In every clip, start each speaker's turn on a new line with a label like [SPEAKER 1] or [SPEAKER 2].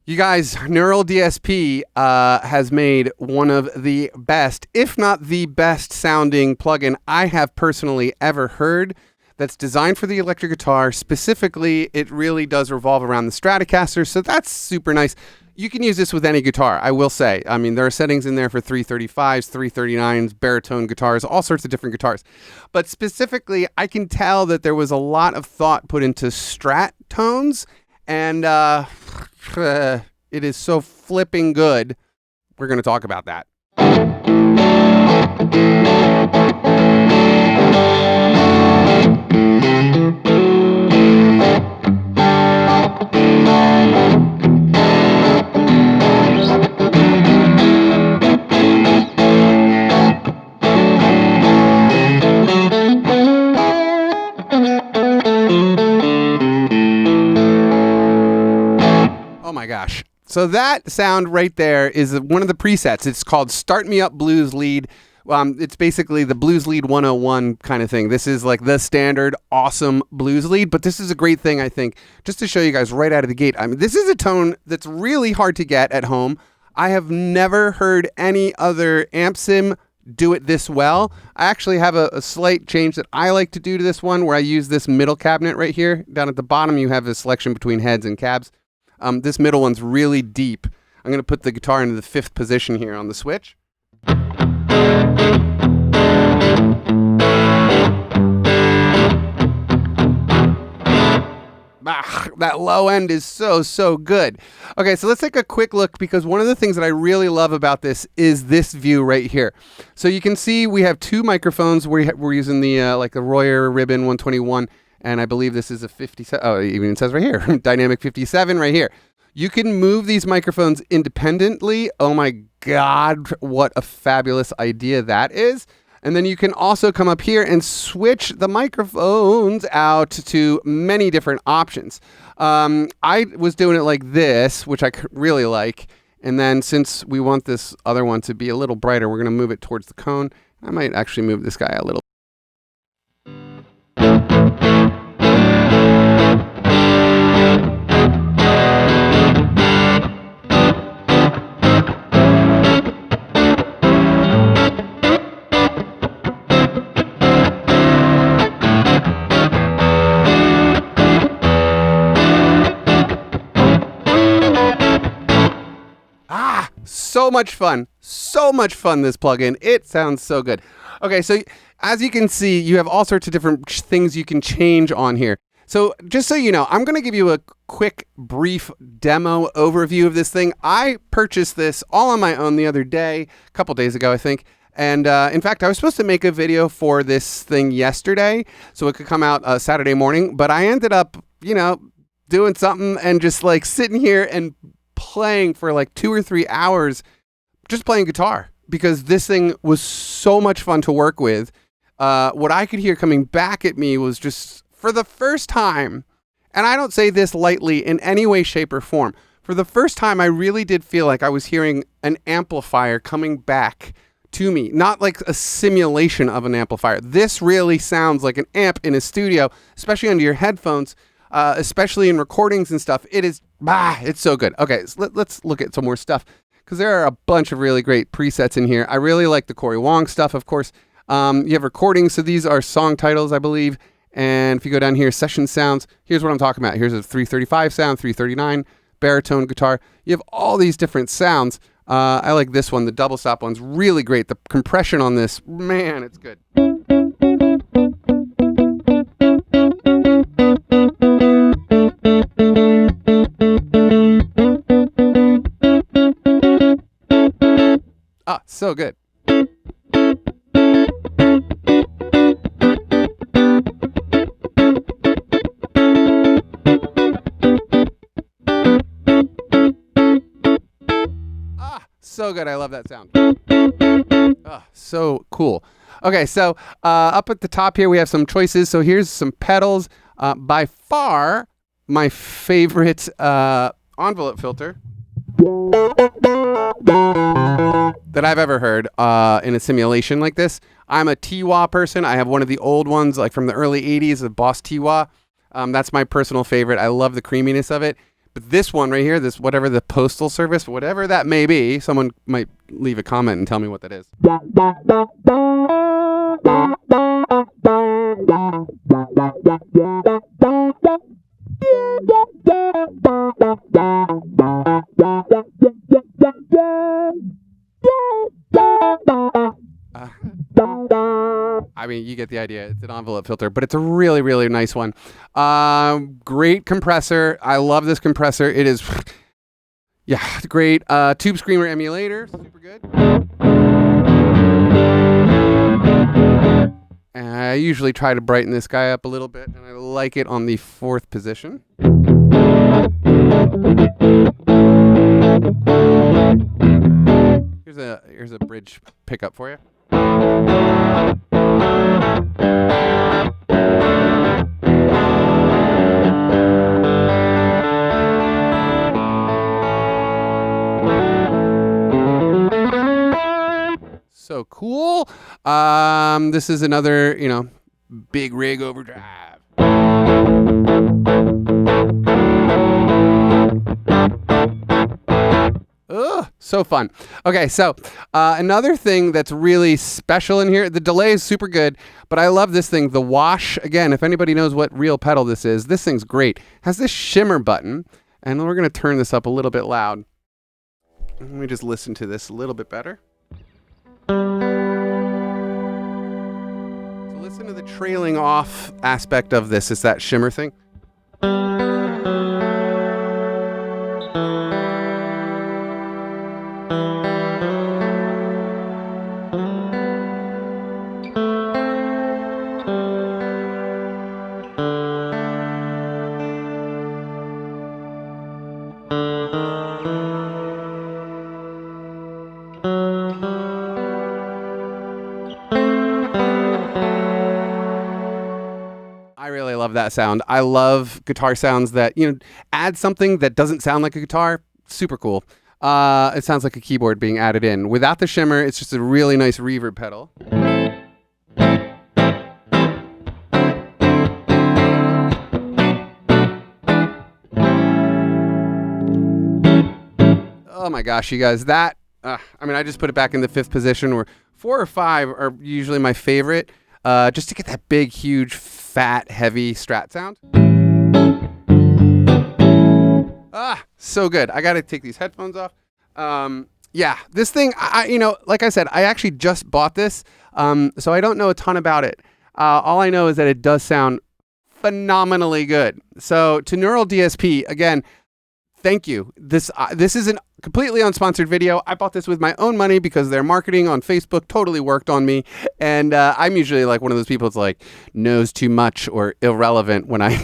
[SPEAKER 1] You guys, Neural DSP has made one of the best, if not the best sounding plugin I have personally ever heard that's designed for the electric guitar. Specifically, it really does revolve around the Stratocaster, so that's super nice. You can use this with any guitar, I will say. I mean, there are settings in there for 335s, 339s, baritone guitars, all sorts of different guitars. But specifically, I can tell that there was a lot of thought put into Strat tones, and it is so flipping good. We're going to talk about that. Oh my gosh. So that sound right there is one of the presets. It's called Start Me Up Blues Lead. It's basically the Blues Lead 101 kind of thing. This is like the standard awesome blues lead, but this is a great thing, I think, just to show you guys right out of the gate. I mean, this is a tone that's really hard to get at home. I have never heard any other amp sim do it this well. I actually have a slight change that I like to do to this one, where I use this middle cabinet right here. Down at the bottom, you have a selection between heads and cabs. This middle one's really deep. I'm going to put the guitar into the 5th position here on the switch. That low end is so good. Okay, so let's take a quick look, because one of the things that I really love about this is this view right here. So you can see we have 2 microphones. We're using the like the Royer Ribbon 121. And I believe this is a 57. Oh, it even says right here, Dynamic 57 right here. You can move these microphones independently. Oh my God, what a fabulous idea that is. And then you can also come up here and switch the microphones out to many different options. I was doing it like this, which I really like. And then since we want this other one to be a little brighter, we're going to move it towards the cone. I might actually move this guy a little. So much fun, this plugin. It sounds so good. Okay, so as you can see, you have all sorts of different things you can change on here. So just so you know, I'm going to give you a quick, brief demo overview of this thing. I purchased this all on my own the other day, a couple days ago, I think. And in fact, I was supposed to make a video for this thing yesterday, so it could come out Saturday morning. But I ended up, doing something and just like sitting here and playing for like 2 or 3 hours, just playing guitar, because this thing was so much fun to work with. What I could hear coming back at me was just, for the first time, and I don't say this lightly in any way, shape, or form, for the first time I really did feel like I was hearing an amplifier coming back to me, not like a simulation of an amplifier. This really sounds like an amp in a studio, especially under your headphones, especially in recordings and stuff. It's so good. Okay, so let's look at some more stuff, because there are a bunch of really great presets in here. I really like the Cory Wong stuff, of course. You have recordings, so these are song titles, I believe. And if you go down here, session sounds, here's what I'm talking about. Here's a 335 sound, 339, baritone guitar. You have all these different sounds. I like this one. The double stop one's really great. The compression on this, man, it's good. So good. So good. I love that sound. So cool. Okay, so up at the top here, we have some choices. So here's some pedals. By far, my favorite envelope filter that I've ever heard in a simulation like this. I'm a T-Wah person. I have one of the old ones, like from the early 80s, the Boss T-Wah. That's my personal favorite. I love the creaminess of it. But this one right here, this whatever the postal service, whatever that may be, someone might leave a comment and tell me what that is. I mean, you get the idea. It's an envelope filter, but it's a really, really nice one. Great compressor. I love this compressor. It is, yeah, great. Tube Screamer emulator, super good. I usually try to brighten this guy up a little bit, and I like it on the 4th position. Here's a bridge pickup for you. So cool. This is another, big rig overdrive. Ugh, so fun. Okay, so another thing that's really special in here, the delay is super good, but I love this thing, the wash. Again, if anybody knows what real pedal this is, this thing's great. It has this shimmer button, and we're going to turn this up a little bit loud. Let me just listen to this a little bit better. So listen to the trailing off aspect of this. It's that shimmer thing. I really love that sound. I love guitar sounds that, add something that doesn't sound like a guitar. Super cool. It sounds like a keyboard being added in. Without the shimmer, it's just a really nice reverb pedal. Oh my gosh, you guys, that, I just put it back in the 5th position, where 4 or 5 are usually my favorite, just to get that big, huge, fat, heavy Strat sound. So good. I got to take these headphones off. Yeah, this thing, like I said, I actually just bought this, so I don't know a ton about it. All I know is that it does sound phenomenally good. So to Neural DSP, again, thank you. This is a completely unsponsored video. I bought this with my own money because their marketing on Facebook totally worked on me. And I'm usually like one of those people that's like knows too much or irrelevant when I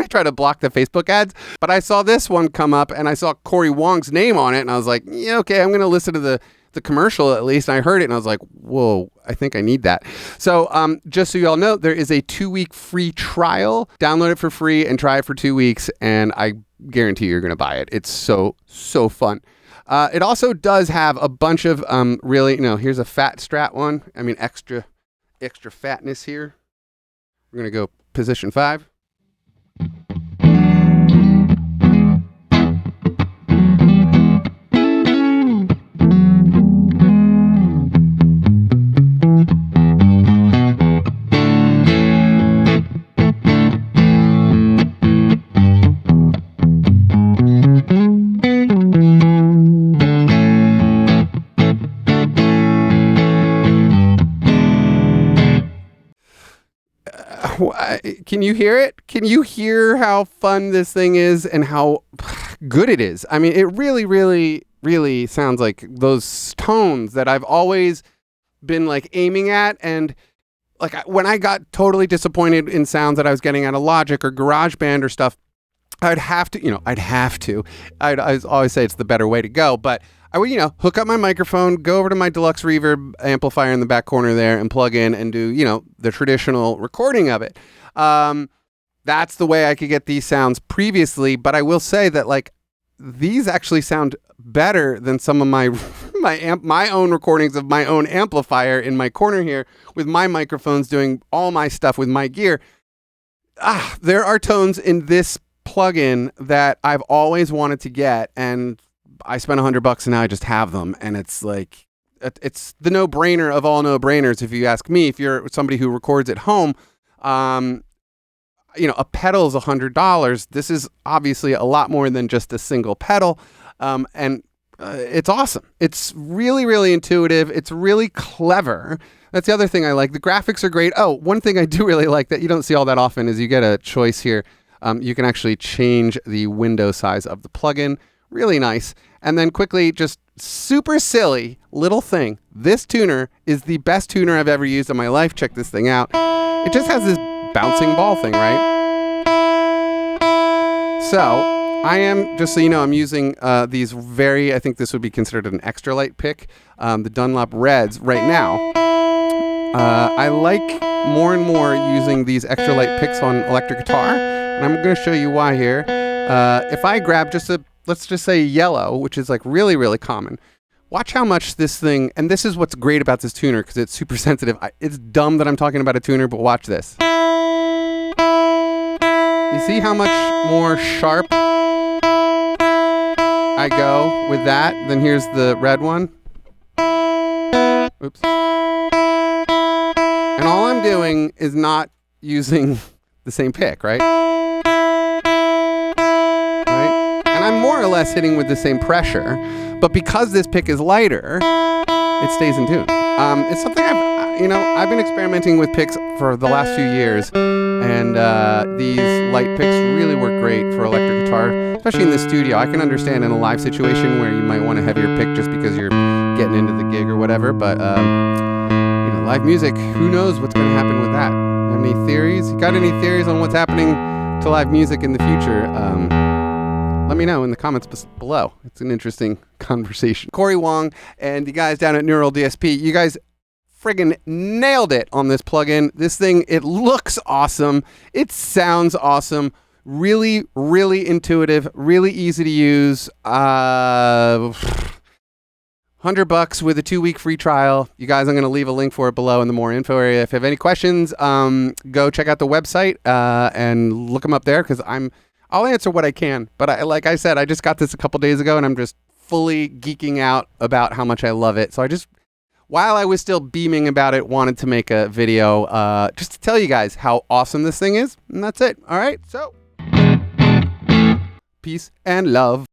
[SPEAKER 1] try to block the Facebook ads. But I saw this one come up and I saw Cory Wong's name on it, and I was like, yeah, okay, I'm gonna listen to the commercial at least. And I heard it and I was like, whoa, I think I need that. So just so you all know, there is a 2-week free trial. Download it for free and try it for 2 weeks, and I guarantee you're going to buy it. It's so fun. It also does have a bunch of really, here's a fat Strat one. I mean, extra fatness here. We're going to go position 5. Can you hear it? Can you hear how fun this thing is and how good it is? I mean, it really, really, really sounds like those tones that I've always been like aiming at. And like when I got totally disappointed in sounds that I was getting out of Logic or GarageBand or stuff, I'd always say it's the better way to go, but I would, hook up my microphone, go over to my deluxe reverb amplifier in the back corner there and plug in and do, the traditional recording of it. That's the way I could get these sounds previously, but I will say that like these actually sound better than some of my own recordings of my own amplifier in my corner here with my microphones doing all my stuff with my gear. There are tones in this plugin that I've always wanted to get, and I spent $100 and now I just have them, and it's like, it's the no-brainer of all no-brainers if you ask me. If you're somebody who records at home, you know, a pedal is $100. This is obviously a lot more than just a single pedal, and it's awesome. It's really, really intuitive. It's really clever. That's the other thing I like. The graphics are great. Oh, one thing I do really like that you don't see all that often is you get a choice here. You can actually change the window size of the plugin. Really nice. And then quickly, just super silly little thing. This tuner is the best tuner I've ever used in my life. Check this thing out. It just has this bouncing ball thing, right? So I am, just so you know, I'm using these I think this would be considered an extra light pick, the Dunlop Reds right now. I like more and more using these extra light picks on electric guitar, and I'm going to show you why here. If I grab let's just say yellow, which is like really, really common. Watch how much this thing, and this is what's great about this tuner because it's super sensitive. It's dumb that I'm talking about a tuner, but watch this. You see how much more sharp I go with that? Then here's the red one. Oops. And all I'm doing is not using the same pick, right? Right? And I'm more or less hitting with the same pressure, but because this pick is lighter, it stays in tune. It's something I've been experimenting with picks for the last few years, and these light picks really work great for electric guitar, especially in the studio. I can understand in a live situation where you might want a heavier pick just because you're getting into the gig or whatever, but live music, who knows what's going to happen with that? Have any theories? You got any theories on what's happening to live music in the future? Let me know in the comments below. It's an interesting conversation. Cory Wong and the guys down at Neural DSP, you guys friggin' nailed it on this plugin. This thing, it looks awesome. It sounds awesome. Really, really intuitive. Really easy to use. $100 with a 2-week free trial. You guys, I'm going to leave a link for it below in the more info area. If you have any questions, go check out the website and look them up there because I'll answer what I can. But like I said, I just got this a couple days ago and I'm just fully geeking out about how much I love it. So I just, while I was still beaming about it, wanted to make a video just to tell you guys how awesome this thing is. And that's it. All right. So peace and love.